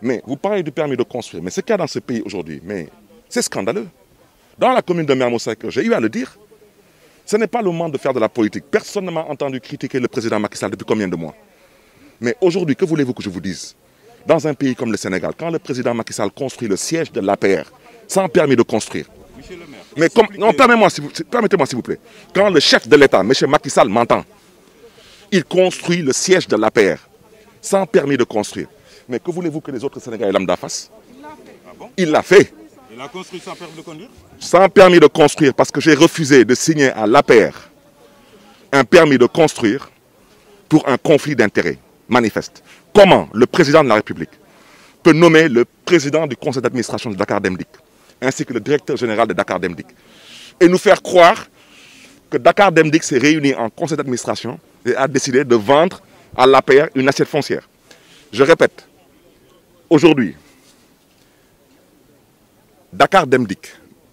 Mais vous parlez du permis de construire. Mais ce qu'il y a dans ce pays aujourd'hui, mais c'est scandaleux. Dans la commune de Mermoz Sacré, j'ai eu à le dire. Ce n'est pas le moment de faire de la politique. Personne ne m'a entendu critiquer le président Macky Sall depuis combien de mois. Mais aujourd'hui, que voulez-vous que je vous dise? Dans un pays comme le Sénégal, quand le président Macky Sall construit le siège de l'APR, sans permis de construire. Monsieur le maire, mais comme, non, permettez-moi s'il vous plaît. Quand le chef de l'État, M. Macky Sall, m'entend, il construit le siège de l'APR, sans permis de construire. Mais que voulez-vous que les autres Sénégalais lambda fassent? Il l'a fait. Il a construit sans permis de conduire? Sans permis de construire, parce que j'ai refusé de signer à l'APR un permis de construire pour un conflit d'intérêts manifeste. Comment le président de la République peut nommer le président du conseil d'administration de Dakar Demdik, ainsi que le directeur général de Dakar Demdik, et nous faire croire que Dakar Demdik s'est réuni en conseil d'administration et a décidé de vendre à l'APR une assiette foncière? Je répète, aujourd'hui, Dakar Demdik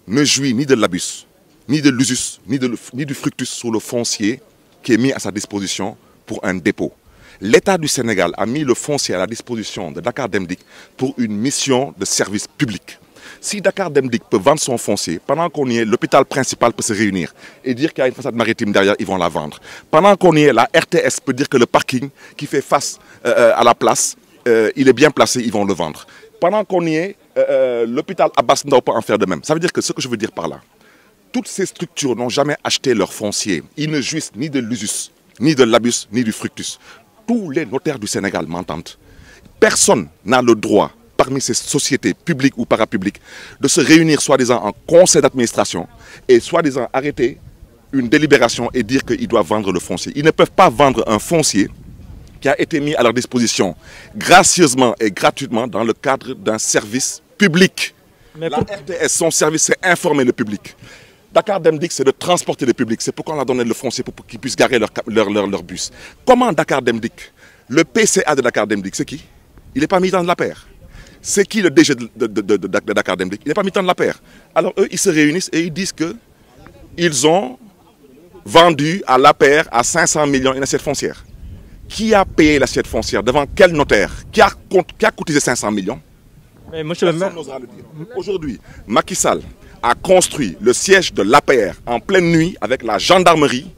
ne jouit ni de l'abus, ni de l'usus, ni du fructus sur le foncier qui est mis à sa disposition pour un dépôt. L'État du Sénégal a mis le foncier à la disposition de Dakar Demdik pour une mission de service public. Si Dakar Demdik peut vendre son foncier, pendant qu'on y est, l'hôpital principal peut se réunir et dire qu'il y a une façade maritime derrière, ils vont la vendre. Pendant qu'on y est, la RTS peut dire que le parking qui fait face à la place, il est bien placé, ils vont le vendre. Pendant qu'on y est, l'hôpital Abbas Ndao peut en faire de même. Ça veut dire que ce que je veux dire par là, toutes ces structures n'ont jamais acheté leur foncier. Ils ne jouissent ni de l'usus, ni de l'abus, ni du fructus. Tous les notaires du Sénégal m'entendent. Personne n'a le droit, parmi ces sociétés publiques ou parapubliques, de se réunir soi-disant en conseil d'administration et soi-disant arrêter une délibération et dire qu'ils doivent vendre le foncier. Ils ne peuvent pas vendre un foncier qui a été mis à leur disposition gracieusement et gratuitement dans le cadre d'un service public. Mais la RTS, son service, c'est informer le public. Dakar Demdik, c'est de transporter le public. C'est pourquoi on a donné le foncier pour qu'ils puissent garer leur bus. Comment Dakar Demdik, le PCA de Dakar Demdik, c'est qui? Il n'est pas militant de l'APR. C'est qui le DG de Dakar Demdik? Il n'est pas militant de l'APR. Alors eux, ils se réunissent et ils disent qu'ils ont vendu à l'APR à 500 millions une assiette foncière. Qui a payé l'assiette foncière? Devant quel notaire? Qui a cotisé 500 millions? Mais monsieur le maire, aujourd'hui, Macky Sall a construit le siège de l'APR en pleine nuit avec la gendarmerie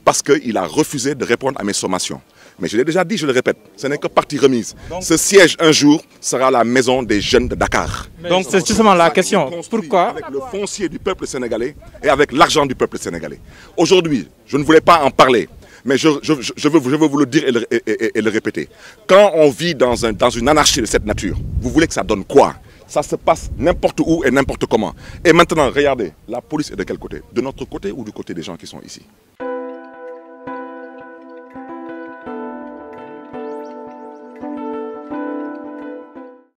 parce qu'il a refusé de répondre à mes sommations. Mais je l'ai déjà dit, je le répète, ce n'est que partie remise. Ce siège, un jour, sera la maison des jeunes de Dakar. Donc c'est justement la question. Pourquoi? Avec le foncier du peuple sénégalais et avec l'argent du peuple sénégalais. Aujourd'hui, je ne voulais pas en parler, mais je veux vous le dire et le répéter. Quand on vit dans une anarchie de cette nature, vous voulez que ça donne quoi? Ça se passe n'importe où et n'importe comment. Et maintenant, regardez, la police est de quel côté? De notre côté ou du côté des gens qui sont ici?